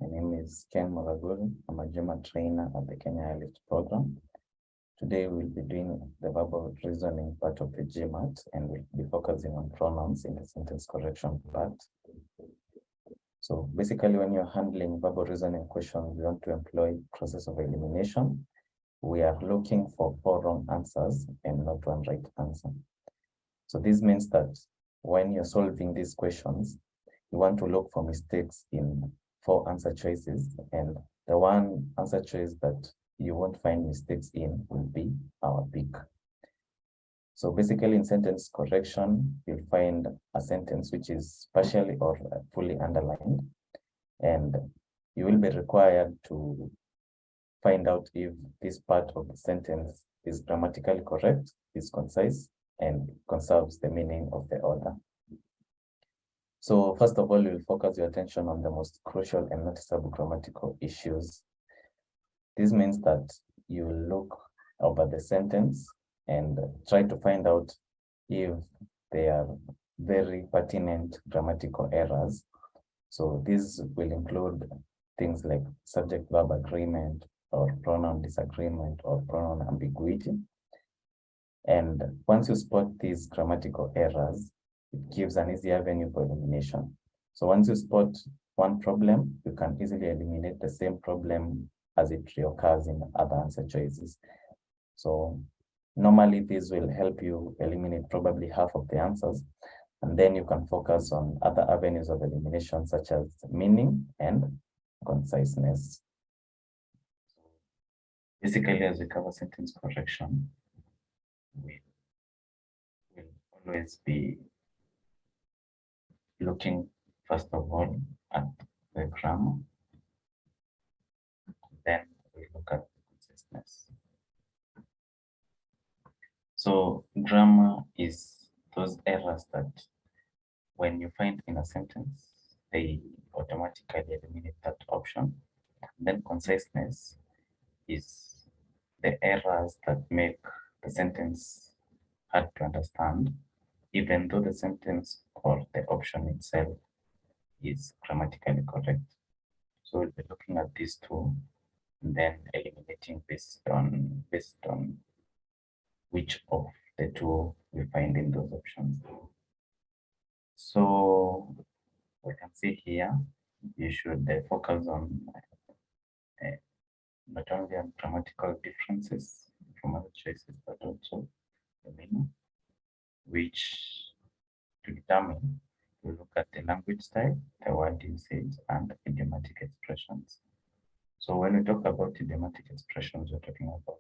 My name is Ken Moraguri. I'm a GMAT trainer at the Kenya Airlift Program. Today we'll be doing the verbal reasoning part of the GMAT, and we'll be focusing on pronouns in the sentence correction part. So basically, when you're handling verbal reasoning questions, we want to employ process of elimination. We are looking for 4 wrong answers and not 1 right answer. So this means that when you're solving these questions, you want to look for mistakes in 4 answer choices, and the 1 answer choice that you won't find mistakes in will be our pick. So basically, in sentence correction, you'll find a sentence which is partially or fully underlined, and you will be required to find out if this part of the sentence is grammatically correct, is concise, and conserves the meaning of the order. So first of all, you'll focus your attention on the most crucial and noticeable grammatical issues. This means that you will look over the sentence and try to find out if they are very pertinent grammatical errors. So this will include things like subject-verb agreement, or pronoun disagreement, or pronoun ambiguity. And once you spot these grammatical errors, it gives an easy avenue for elimination. So once you spot one problem, you can easily eliminate the same problem as it reoccurs in other answer choices. So normally this will help you eliminate probably half of the answers, and then you can focus on other avenues of elimination such as meaning and conciseness. Basically, as we cover sentence correction, we will always be looking first of all at the grammar, then we look at the conciseness. So grammar is those errors that when you find in a sentence, they automatically eliminate that option. Then conciseness is the errors that make the sentence hard to understand, even though the sentence or the option itself is grammatically correct. So we'll be looking at these 2 and then eliminating based on which of the 2 we find in those options. So we can see here, you should focus on not only on grammatical differences from other choices, but also the meaning, which to determine, we look at the language style, the word usage, and idiomatic expressions. So when we talk about idiomatic expressions, we're talking about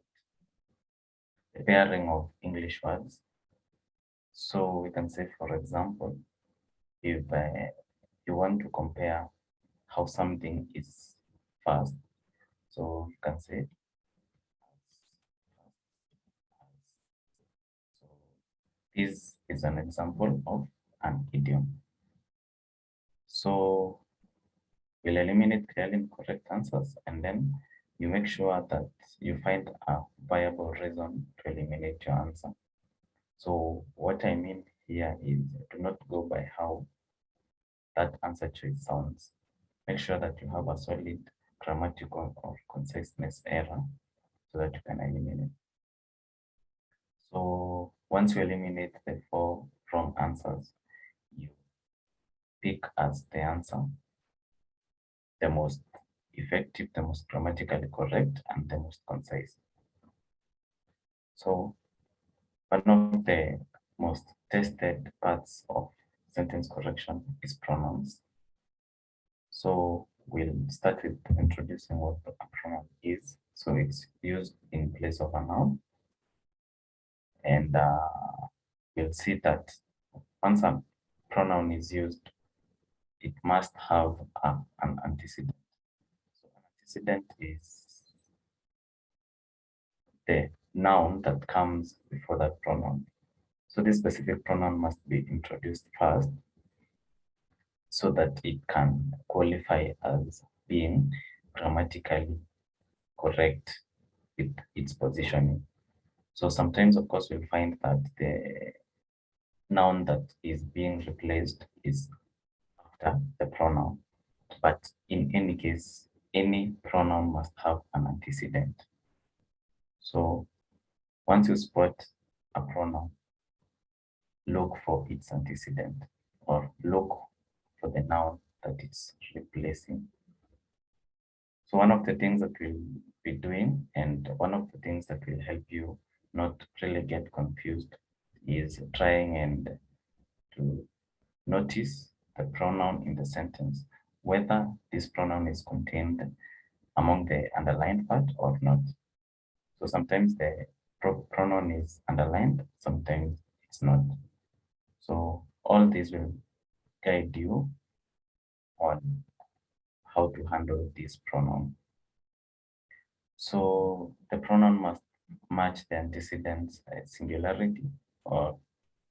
the pairing of English words. So we can say, for example, if you want to compare how something is fast, so you can say so this is an example of an idiom. So we'll eliminate clearly incorrect answers, and then you make sure that you find a viable reason to eliminate your answer. So what I mean here is, do not go by how that answer choice sounds. Make sure that you have a solid grammatical or conciseness error so that you can eliminate. So once you eliminate the 4 wrong answers, you pick as the answer the most effective, the most grammatically correct, and the most concise. So one of the most tested parts of sentence correction is pronouns. So we'll start with introducing what a pronoun is. So it's used in place of a noun, and you'll see that once a pronoun is used, it must have an antecedent. So an antecedent is the noun that comes before that pronoun. So this specific pronoun must be introduced first so that it can qualify as being grammatically correct with its positioning. So sometimes, of course, we'll find that the noun that is being replaced is after the pronoun. But in any case, any pronoun must have an antecedent. So once you spot a pronoun, look for its antecedent or look for the noun that it's replacing. So one of the things that we'll be doing, and one of the things that will help you not really get confused, is trying and to notice the pronoun in the sentence, whether this pronoun is contained among the underlined part or not. So sometimes the pronoun is underlined, sometimes it's not. So all this will guide you on how to handle this pronoun. So the pronoun must match the antecedents singularity or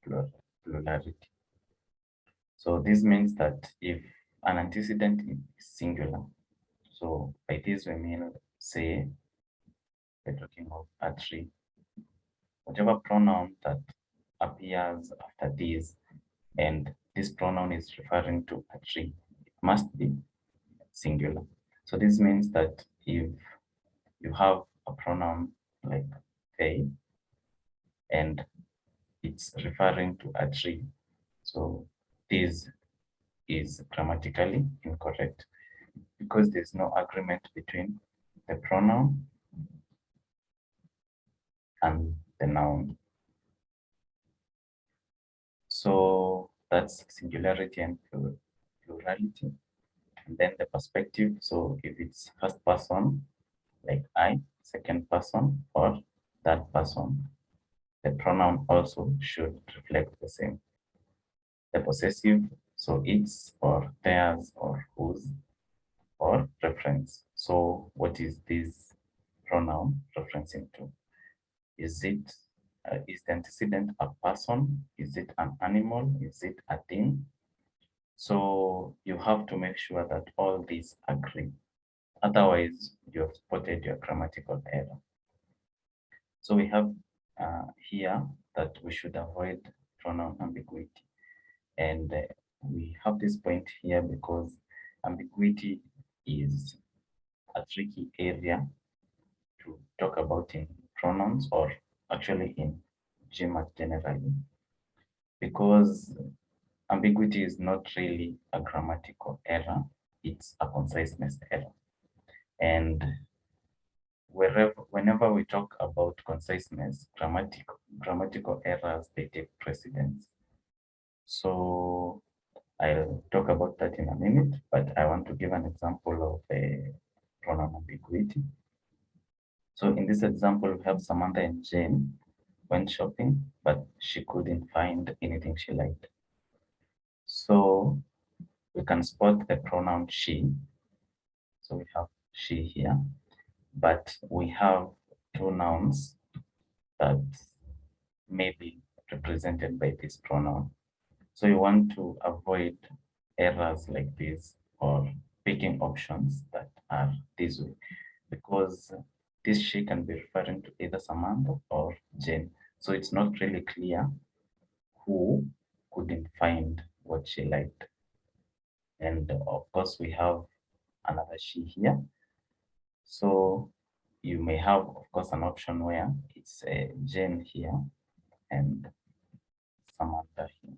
plurality. So this means that if an antecedent is singular, so by this we mean, say, we're talking of a tree, whatever pronoun that appears after this, and this pronoun is referring to a tree, it must be singular. So this means that if you have a pronoun like they, and it's referring to a tree, so this is grammatically incorrect because there's no agreement between the pronoun and the noun. So that's singularity and plurality. And then the perspective, so if it's first person, like I, second person, or third person, the pronoun also should reflect the same. The possessive, so it's or theirs or whose, or reference. So what is this pronoun referencing to? Is it is the antecedent a person? Is it an animal? Is it a thing? So you have to make sure that all these agree. Otherwise, you have spotted your grammatical error. So we have here that we should avoid pronoun ambiguity. And we have this point here because ambiguity is a tricky area to talk about in pronouns, or actually in GMAT generally, because ambiguity is not really a grammatical error, it's a conciseness error. And whenever we talk about conciseness, grammatical errors, they take precedence. So I'll talk about that in a minute, but I want to give an example of a pronoun ambiguity. So in this example, we have Samantha and Jane went shopping, but she couldn't find anything she liked. So we can spot the pronoun she. So we have she here, but we have two nouns that may be represented by this pronoun. So you want to avoid errors like this, or picking options that are this way, because this she can be referring to either Samantha or Jane. So it's not really clear who couldn't find what she liked. And of course, we have another she here. So you may have, of course, an option where it's a Jane here and Samantha here.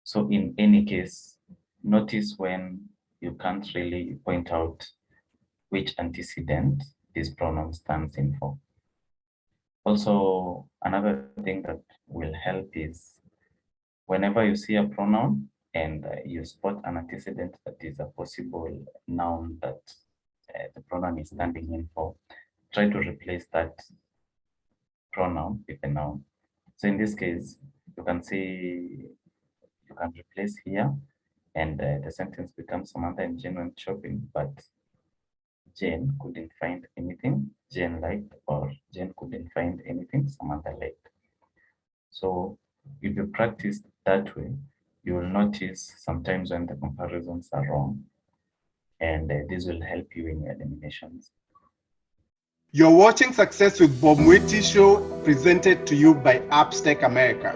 So in any case, notice when you can't really point out which antecedent this pronoun stands in for. Also, another thing that will help is whenever you see a pronoun and you spot an antecedent that is a possible noun that the pronoun is standing in for, try to replace that pronoun with a noun. So in this case, you can see, you can replace here, and the sentence becomes Samantha and Jane went shopping, but Jane couldn't find anything Jane liked, or Jane couldn't find anything Samantha liked. So if you practice that way, you will notice sometimes when the comparisons are wrong, and this will help you in your eliminations. You're watching Success with Bob Mwiti Show, presented to you by Appstech America.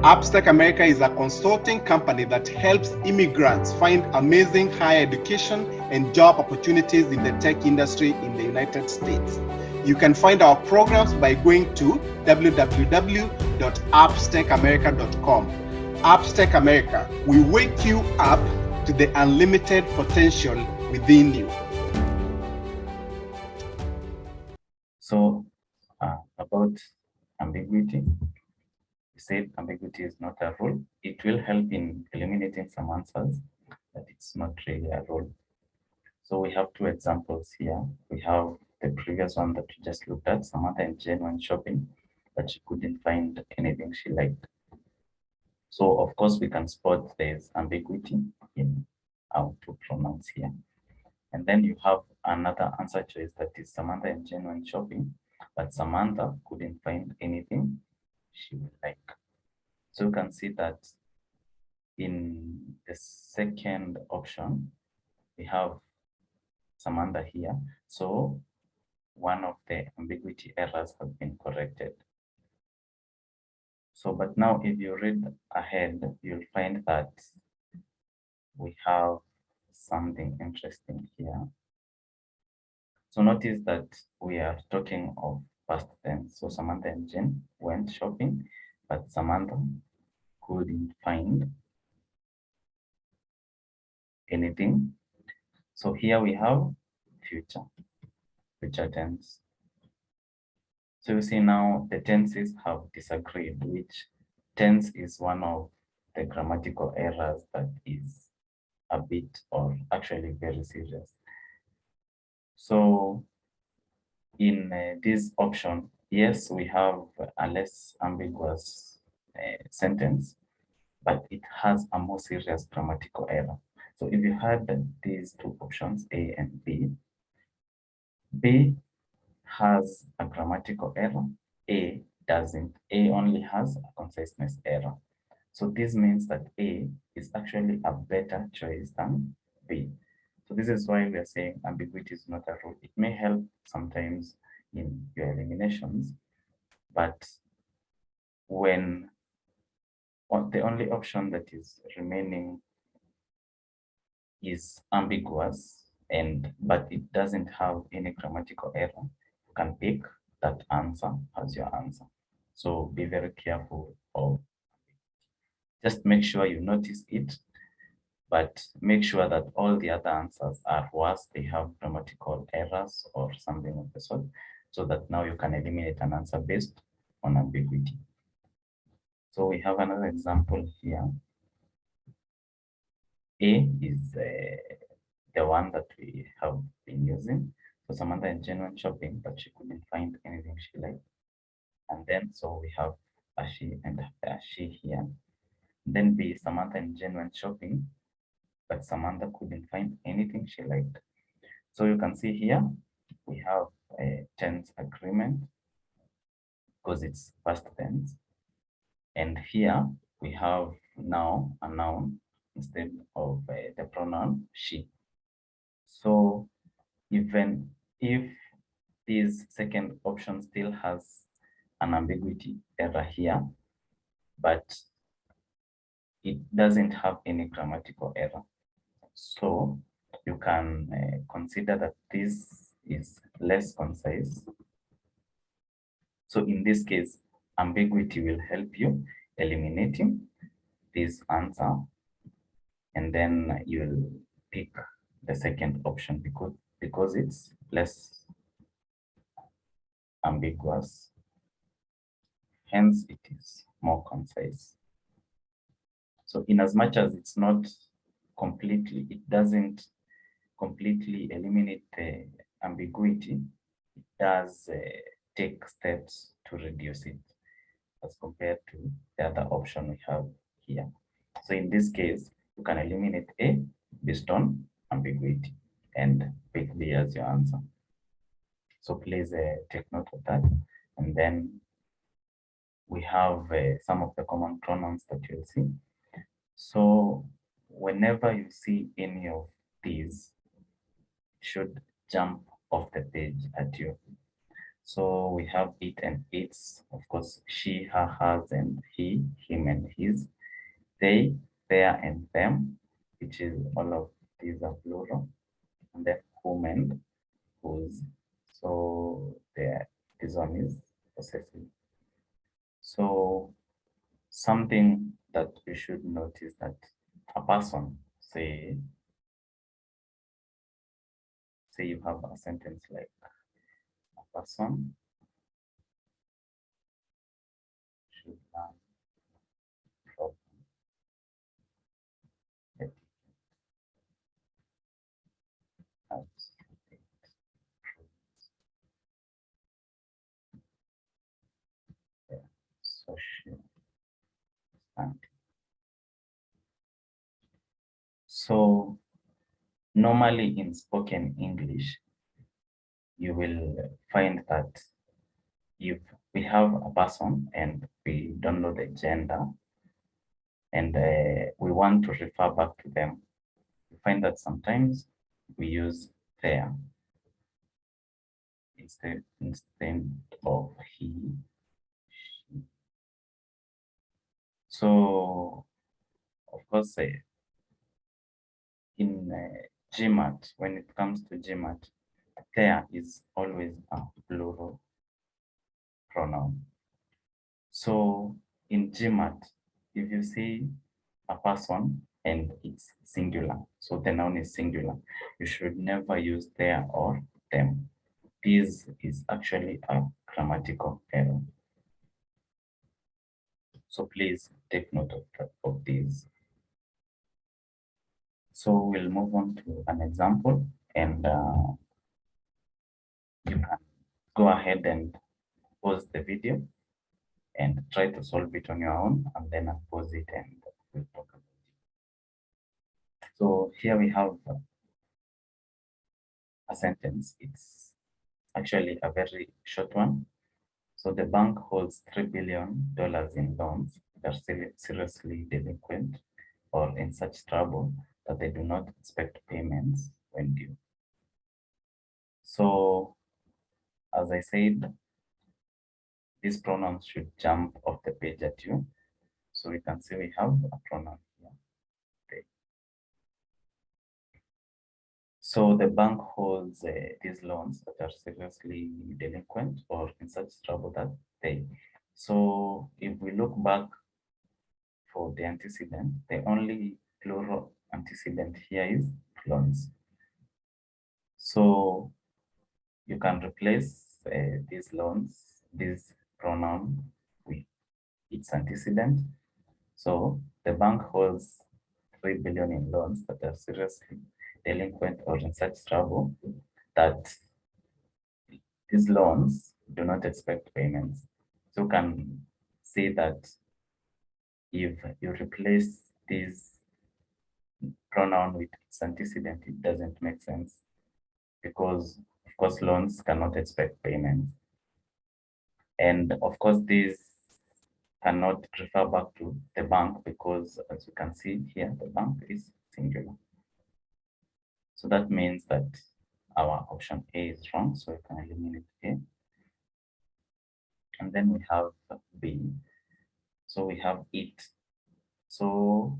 Upstack America is a consulting company that helps immigrants find amazing higher education and job opportunities in the tech industry in the United States. You can find our programs by going to www.upstackamerica.com. Upstack America, we wake you up to the unlimited potential within you. So about ambiguity, we said ambiguity is not a rule. It will help in eliminating some answers, but it's not really a rule. So we have two examples here. We have the previous one that we just looked at, Samantha and Jane went shopping, but she couldn't find anything she liked. So of course we can spot there's ambiguity in how to pronounce here. And then you have another answer choice that is Samantha and Jane went shopping, but Samantha couldn't find anything she would like. So you can see that in the second option, we have Samantha here. So one of the ambiguity errors has been corrected. So, but now if you read ahead, you'll find that we have something interesting here. So notice that we are talking of past tense. So Samantha and Jane went shopping, but Samantha couldn't find anything. So here we have future tense. So you see now the tenses have disagreed, which tense is one of the grammatical errors that is a bit or actually very serious. So in this option, yes, we have a less ambiguous sentence, but it has a more serious grammatical error. So if you had these two options, A and B, B has a grammatical error, A doesn't. A only has a conciseness error. So this means that A is actually a better choice than B. So this is why we are saying ambiguity is not a rule. It may help sometimes in your eliminations, but when the only option that is remaining is ambiguous but it doesn't have any grammatical error, you can pick that answer as your answer. So be very careful of just make sure you notice it, but make sure that all the other answers are worse, they have grammatical errors or something of the sort, so that now you can eliminate an answer based on ambiguity. So we have another example here. A is the one that we have been using. So Samantha and Jane went shopping, but she couldn't find anything she liked. And then so we have a she and a she here. Then B, Samantha and Jane went shopping, but Samantha couldn't find anything she liked. So you can see here we have a tense agreement because it's past tense. And here we have now a noun instead of the pronoun she. So even if this second option still has an ambiguity error here, but it doesn't have any grammatical error. So you can consider that this is less concise. So in this case, ambiguity will help you eliminating this answer, and then you'll pick the second option because it's less ambiguous, hence it is more concise. So in as much as it's not completely, it doesn't completely eliminate the ambiguity, it does take steps to reduce it as compared to the other option we have here. So in this case, you can eliminate A based on ambiguity and pick B as your answer. So please take note of that. And then we have some of the common pronouns that you'll see. So whenever you see any of these, it should jump off the page at you. So we have it and its, of course, she, her, hers, and he, him, and his, they, their, and them, which is all of these are plural, and then whom and whose. So this one is possessive. So something that we should notice that a person, say you have a sentence like a person should learn from etiquette as it improves their social standing. So normally in spoken English, you will find that if we have a person and we don't know the gender and we want to refer back to them, we find that sometimes we use their instead of he, she. So of course, in GMAT, when it comes to GMAT, there is always a plural pronoun. So in GMAT, if you see a person and it's singular, so the noun is singular, you should never use their or them. This is actually a grammatical error. So please take note of these. So we'll move on to an example, and you can go ahead and pause the video and try to solve it on your own, and then unpause it and we'll talk about it. So here we have a sentence. It's actually a very short one. So the bank holds $3 billion in loans that are seriously delinquent or in such trouble that they do not expect payments when due. So as I said, these pronouns should jump off the page at you. So we can see we have a pronoun here. Okay. So the bank holds these loans that are seriously delinquent or in such trouble that they. So if we look back for the antecedent, the only plural antecedent here is loans. So you can replace these loans, this pronoun with its antecedent. So the bank holds 3 billion in loans that are seriously delinquent or in such trouble that these loans do not expect payments. So you can say that if you replace this pronoun with its antecedent, it doesn't make sense because, of course, loans cannot expect payments. And of course, these cannot refer back to the bank because, as you can see here, the bank is singular. So that means that our option A is wrong, so we can eliminate A. And then we have B. So we have it. So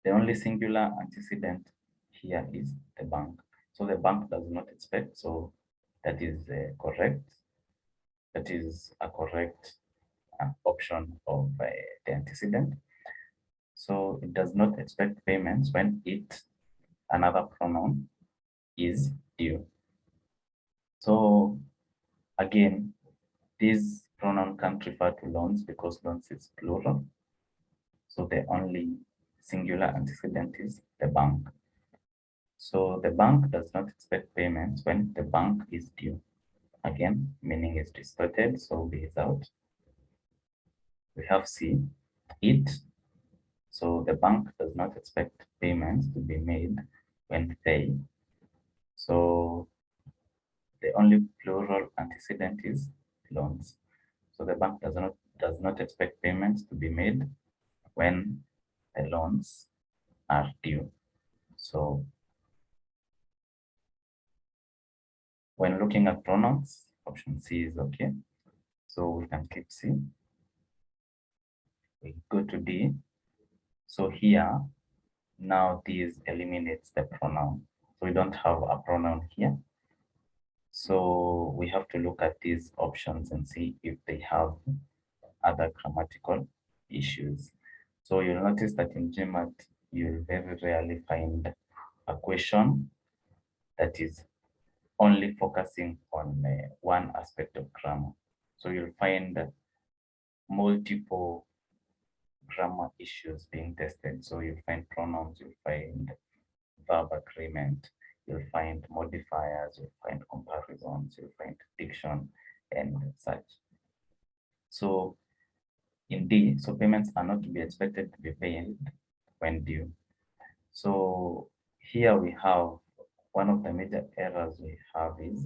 the only singular antecedent here is the bank. So the bank does not expect, so that is correct. That is a correct option of the antecedent. So it does not expect payments when it, another pronoun, is due. So again, this pronoun can't refer to loans because loans is plural. So the only singular antecedent is the bank. So the bank does not expect payments when the bank is due. Again, meaning is distorted, so B is out. We have C, it. So the bank does not expect payments to be made when they. So the only plural antecedent is loans. So the bank does not expect payments to be made when the loans are due. So when looking at pronouns, option C is okay. So we can click C. We go to D. So here, now this eliminates the pronoun. So we don't have a pronoun here. So we have to look at these options and see if they have other grammatical issues. So you'll notice that in GMAT, you'll very rarely find a question that is only focusing on one aspect of grammar. So you'll find multiple grammar issues being tested. So you'll find pronouns, you'll find verb agreement, you'll find modifiers, you'll find comparisons, you'll find diction and such. So in D, so payments are not to be expected to be paid when due. So here we have one of the major errors we have is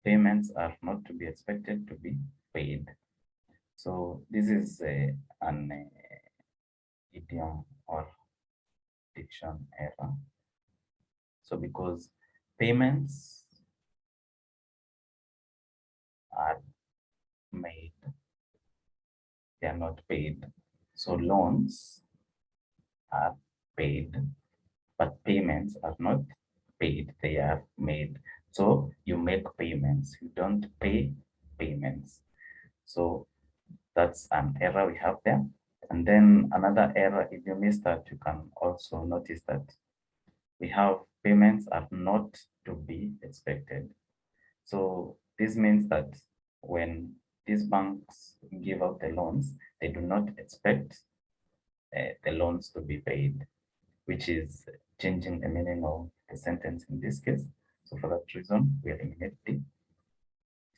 payments are not to be expected to be paid. So this is an idiom or diction error. So because payments are made, they are not paid. So loans are paid, but payments are not paid, they are made. So you make payments, you don't pay payments. So that's an error we have there. And then another error, if you miss that, you can also notice that we have payments are not to be expected. So this means that when these banks give out the loans, they do not expect the loans to be paid, which is changing the meaning of the sentence in this case. So for that reason, we eliminate D.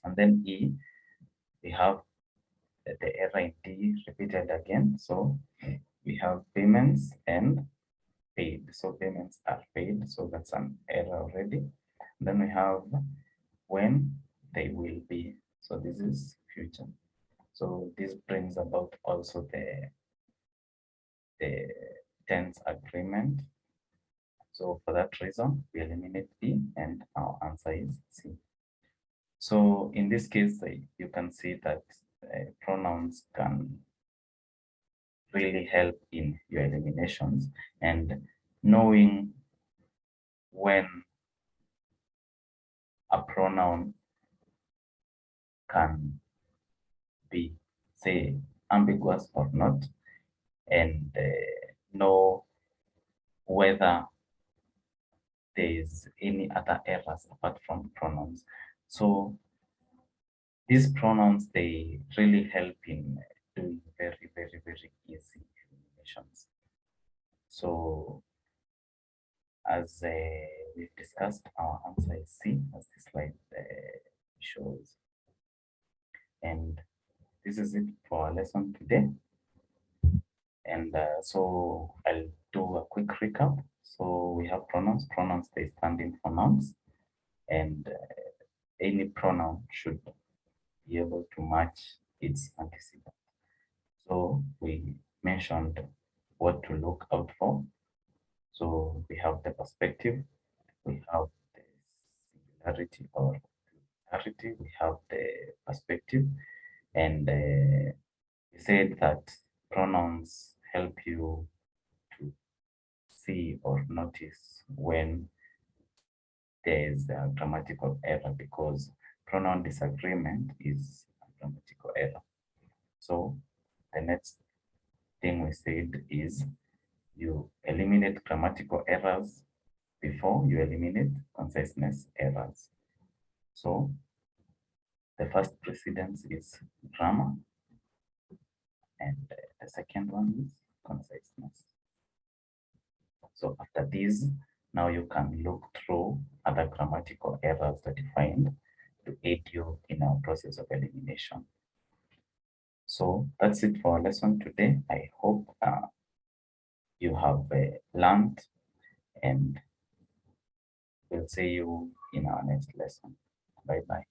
And then E, we have the error in D repeated again. So we have payments and paid. So payments are paid. So that's an error already. Then we have when they will be. So this is future. So this brings about also the tense agreement. So for that reason, we eliminate D and our answer is C. So in this case, you can see that pronouns can really help in your eliminations, and knowing when a pronoun can be, say, ambiguous or not, and know whether there is any other errors apart from pronouns. So these pronouns, they really help in doing very, very, very easy eliminations. So as we've discussed, our answer is C, as the slide shows. And this is it for our lesson today. And so I'll do a quick recap. So we have pronouns. Pronouns, they stand in for nouns, and any pronoun should be able to match its antecedent. So we mentioned what to look out for. So we have the perspective, we have the singularity or plurality, we have the perspective, and we said that pronouns help you to see or notice when there is a grammatical error, because pronoun disagreement is a grammatical error. So the next thing we said is you eliminate grammatical errors before you eliminate conciseness errors. So the first precedence is grammar, and the second one is conciseness. So after these, now you can look through other grammatical errors that you find to aid you in our process of elimination. So that's it for our lesson today. I hope you have learned, and we'll see you in our next lesson. Bye-bye.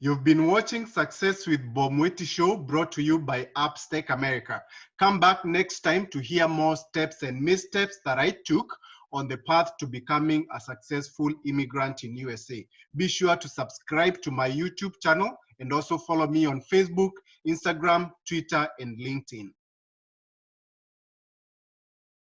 You've been watching Success with Bob Mwiti Show, brought to you by Upstake America. Come back next time to hear more steps and missteps that I took on the path to becoming a successful immigrant in USA. Be sure to subscribe to my YouTube channel and also follow me on Facebook, Instagram, Twitter, and LinkedIn.